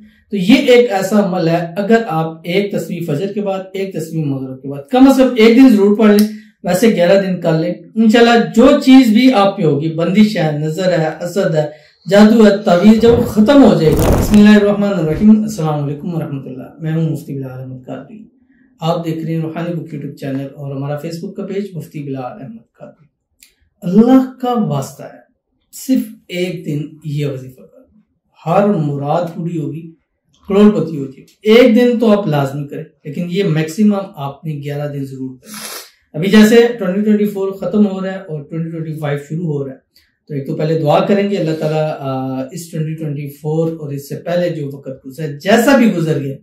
तो ये एक ऐसा अमल है, अगर आप एक तस्वीर फजर के बाद, एक तस्वीर मगरिब के बाद कम से कम एक दिन जरूर पढ़ लें, वैसे 11 दिन कर लें, इंशाल्लाह जो चीज भी आप पे होगी, बंदिश है, नजर है, असद है, जादू है, तावीज, जब वो खत्म हो जाएगा। बिस्मिल्लाहिर्रहमानिर्रहीम, अस्सलाम वालेकुम रहमतुल्लाह। मैं हूं मुफ्ती बिलाल अहमद कादरी। आप देख रहे हैं रूहानी बुक यूट्यूब चैनल और हमारा फेसबुक का पेज मुफ्ती बिलाल अहमद कादरी। अल्लाह का वास्ता है, सिर्फ एक दिन ये वजीफा कर, हर मुराद पूरी होगी, करोड़पति हो जाएगी। एक दिन तो आप लाजमी करें, लेकिन ये मैक्सिमम आपने 11 दिन जरूर करें। अभी जैसे 2024 खत्म हो रहा है और 2025 शुरू हो रहा है, तो एक तो पहले दुआ करेंगे अल्लाह ताला इस 2024 और इससे पहले जो वक्त गुजरा, जैसा भी गुजर गया,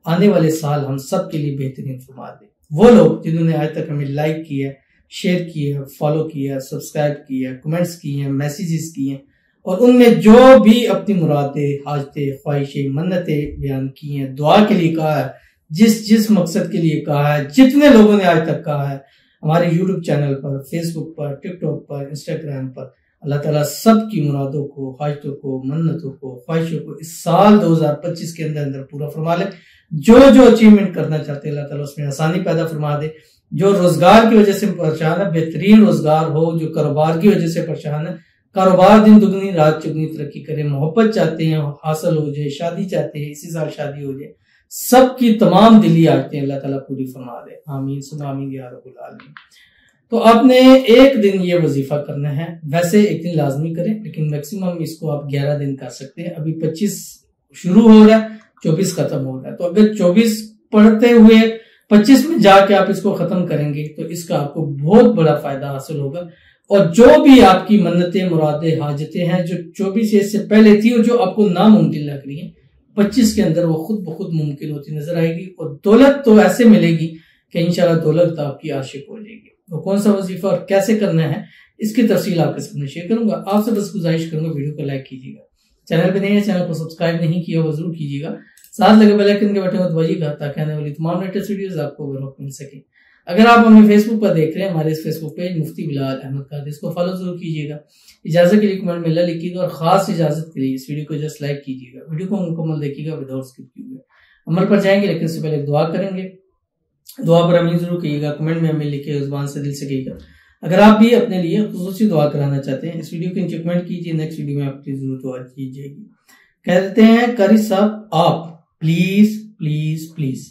आने वाले साल हम सब के लिए बेहतरीन फरमा दे। वो लोग जिन्होंने आज तक हमें लाइक किया, शेयर किया, फॉलो किया, सब्सक्राइब किया, कमेंट्स किए, मैसेजेस किए, और उनमें जो भी अपनी मुरादें, हाजतें, ख्वाहिशें, मन्नतें बयान की हैं, दुआ के लिए कहा है, जिस मकसद के लिए कहा है, जितने लोगों ने आज तक कहा है, हमारे यूट्यूब चैनल पर, फेसबुक पर, टिकटॉक पर, इंस्टाग्राम पर, अल्लाह ताला सब की मुरादों को, हाजतों को, मन्नतों को, ख्वाहिशों को इस साल 2025 के अंदर अंदर पूरा फरमा ले। जो अचीवमेंट करना चाहते हैं अल्लाह ताला उसमें आसानी पैदा फरमा दे। जो रोजगार की वजह से परेशान है, बेहतरीन रोजगार हो। जो कारोबार की वजह से परेशान है, कारोबार दिन दुगनी रात चुगनी तरक्की करे। मोहब्बत चाहते हैं हासिल हो जाए, शादी चाहते हैं इसी साल शादी हो जाए, सबकी तमाम दिली आते अल्लाह ताला पूरी फरमा दे। आमीन सुम्मा आमीन या रब्बुल आलमीन। तो आपने एक दिन ये वजीफा करना है, वैसे एक दिन लाजमी करें, लेकिन मैक्सिमम इसको आप 11 दिन कर सकते हैं। अभी 25 शुरू हो रहा है, 24 खत्म हो रहा है, तो अगर 24 पढ़ते हुए 25 में जाके आप इसको खत्म करेंगे तो इसका आपको बहुत बड़ा फायदा हासिल होगा। और जो भी आपकी मन्नतें, मुरादें, हाजतें हैं जो 24 से पहले थी और जो आपको नामुमकिन लग रही है, 25 के अंदर वो खुद ब खुद मुमकिन होती नजर आएगी। और दौलत तो ऐसे मिलेगी कि इंशाल्लाह दौलत आपकी आशिक हो जाएगी। तो कौन सा वजीफा और कैसे करना है इसकी तफसील आपके सामने शेयर करूंगा। आपसे बस गुजारिश करूंगा, वीडियो को लाइक कीजिएगा, चैनल पे नए हैं, चैनल को सब्सक्राइब नहीं किया वो जरूर कीजिएगा, साथ लगे बेल आइकन के बटन को दबाइएगा ताकि आने वाली तमाम लेटेस्ट वीडियोस आपको बर वक्त मिल सके। अगर आप हमें फेसबुक पर देख रहे हैं, हमारे इस फेसबुक पेज मुफ्ती बिलाल अहमद कादरी, इसको फॉलो जरूर कीजिएगा। इजाजत के लिए कमेंट में ला लिखिएगा और खास इजाजत के लिए इस वीडियो को जस्ट लाइक कीजिएगा। वीडियो को मुकम्मल देखिएगा विदाउट स्किप किए। अमल पर जाएंगे, लेकिन इससे पहले दुआ करेंगे। दुआ पर अमीन जरूर कहिएगा, कमेंट में हमें लिखिए, जुबान से दिल से कहिएगा। अगर आप भी अपने लिए खुसूसी दुआ कराना चाहते हैं, इस वीडियो के नीचे कमेंट कीजिए, नेक्स्ट वीडियो में आपकी जरूर दुआ की जाएगी। कहते हैं कारी साहब, आप प्लीज प्लीज प्लीज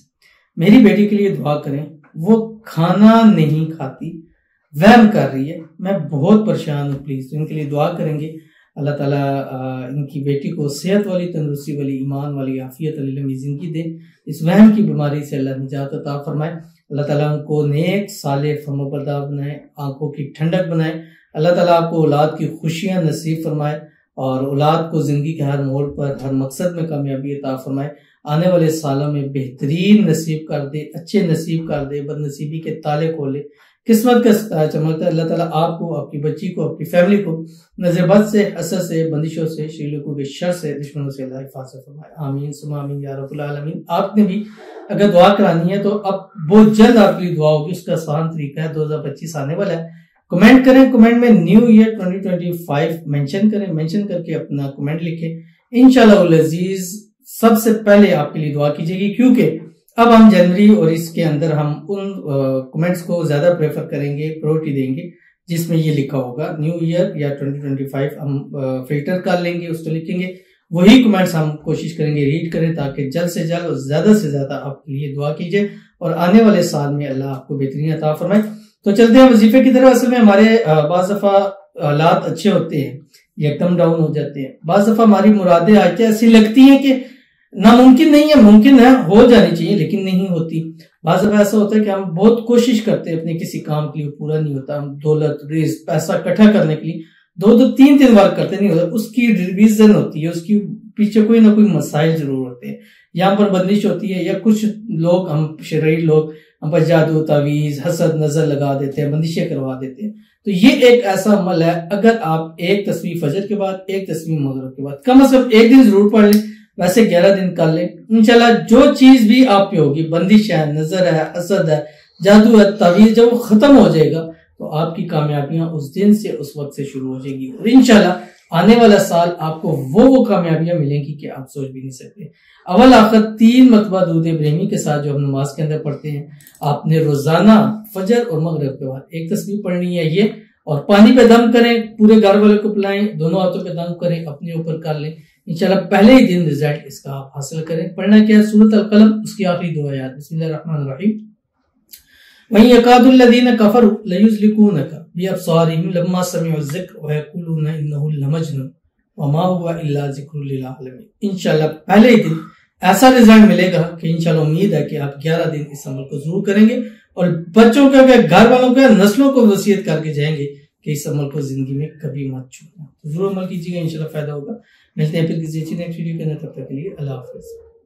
मेरी बेटी के लिए दुआ करें, वो खाना नहीं खाती, वहम कर रही है, मैं बहुत परेशान हूँ, प्लीज इनके लिए दुआ करेंगे। अल्लाह ताला इनकी बेटी को सेहत वाली, तंदुरुस्ती वाली, ईमान वाली, आफियत वाली लंबी जिंदगी दे। इस वहम की बीमारी से अल्लाह निजात अता फरमाए। अल्लाह ताला उनको नेक साले फर्मोबरदार बनाए, आंखों की ठंडक बनाए। अल्लाह ताला आपको औलाद की खुशियां नसीब फरमाए और औलाद को जिंदगी के हर मोड़ पर, हर मकसद में कामयाबी अता फरमाए। आने वाले सालों में बेहतरीन नसीब कर दे, अच्छे नसीब कर दे, बदनसीबी के ताले खोले, किस्मत का चमकता। अल्लाह ताला आपको, आपकी बच्ची को, आपकी फैमिली को नजरबद से, असर से, बंदिशों से, शिरकों के शर से, दुश्मनों से अल्लाह हिफाजत फरमाए। आमीन सुम्मा आमीन या रब्बुल आलमीन। आपने भी अगर दुआ करानी है तो अब बहुत जल्द आपके लिए दुआ होगी, उसका आसान तरीका है। 2025 आने वाला है, कमेंट करें, कमेंट में न्यू ईयर 2025 मेंशन करें, मेंशन करके अपना कमेंट लिखें। इंशाल्लाह अजीज सबसे पहले आपके लिए दुआ की जाएगी, क्योंकि अब हम जनवरी और इसके अंदर हम उन कमेंट्स को ज्यादा प्रेफर करेंगे, प्रायोरिटी देंगे जिसमें ये लिखा होगा न्यू ईयर या 2025। हम फिल्टर कर लेंगे, उसको लिखेंगे, वही कमेंट्स हम कोशिश करेंगे रीड करें, ताकि जल्द से जल्द और ज्यादा से ज्यादा आपके लिए दुआ कीजिए और आने वाले साल में अल्लाह आपको बेहतरीन अता फरमाए। तो चलते हैं वजीफे की तरफ। असल में हमारे बाज़ दफा हालात अच्छे होते हैं, एकदम डाउन हो जाते हैं। बाज़ दफा हमारी मुरादें आयतें ऐसी लगती हैं कि नामुमकिन नहीं है, मुमकिन है, हो जानी चाहिए, लेकिन नहीं होती। बाज़ दफा ऐसा होता है कि हम बहुत कोशिश करते हैं अपने किसी काम के लिए, पूरा नहीं होता। हम दौलत, रिज़्क, पैसा इकट्ठा करने के लिए 2-2, 3-3 बार करते, नहीं होता। उसकी रिवीजन होती है, उसकी पीछे कोई ना कोई मसाइल जरूर होते हैं। यहाँ पर बंदिश होती है, या कुछ लोग, हम शरई लोग, हम पर जादू, तावीज, हसद, नजर लगा देते हैं, बंदिशें करवा देते हैं। तो ये एक ऐसा अमल है, अगर आप एक तस्वीर फजर के बाद, एक तस्वीर मगरिब के बाद कम से कम एक दिन जरूर पढ़ लें, वैसे 11 दिन कर लें, इंशाल्लाह जो चीज भी आप पे होगी, बंदिश है, नजर है, असद है, जादू है, तावीज, जब वो खत्म हो जाएगा तो आपकी कामयाबियां उस दिन से, उस वक्त से शुरू हो जाएगी। और इंशाल्लाह आने वाला साल आपको वो कामयाबियां मिलेंगी कि आप सोच भी नहीं सकते। अव्वल आखिर 3 मरतबा दूध इब्राहिमी के साथ जो हम नमाज के अंदर पढ़ते हैं, आपने रोजाना फजर और मगरिब के बाद एक तस्बीह पढ़नी है ये, और पानी पे दम करें, पूरे घर वाले को पिलाएं, दोनों हाथों पे दम करें, अपने ऊपर कर लें, इंशाल्लाह पहले ही दिन रिजल्ट इसका आप हासिल करें। पढ़ना क्या है? सूरत अल कलम, उसकी आखिरी 2 आयत, बिस्मिल्लाहिर्रहमानिर्रहीम। वहीं यकादुल्लज़ीना कफरू लयुज़लिकूनका बिअब्सारिहिम लम्मा समिअ ज़िक्र व यक़ूलूना इन्नहु लमजनून वमा हुवा इल्ला ज़िक्रुल लिल आलमीन। इंशाल्लाह पहले ही दिन ऐसा रिजल्ट मिलेगा कि इंशाल्लाह उम्मीद है कि आप 11 दिन इस अमल को जरूर करेंगे और बच्चों का, घर वालों का, नस्लों को वसीयत करके जाएंगे कि इस अमल को जिंदगी में कभी मत छोड़ना। तो जरूर अमल कीजिएगा, इंशाल्लाह फायदा होगा। मिलते हैं फिर किसी नेक्स्ट वीडियो के अंदर, तब तक के लिए अल्लाह हाफ़िज़।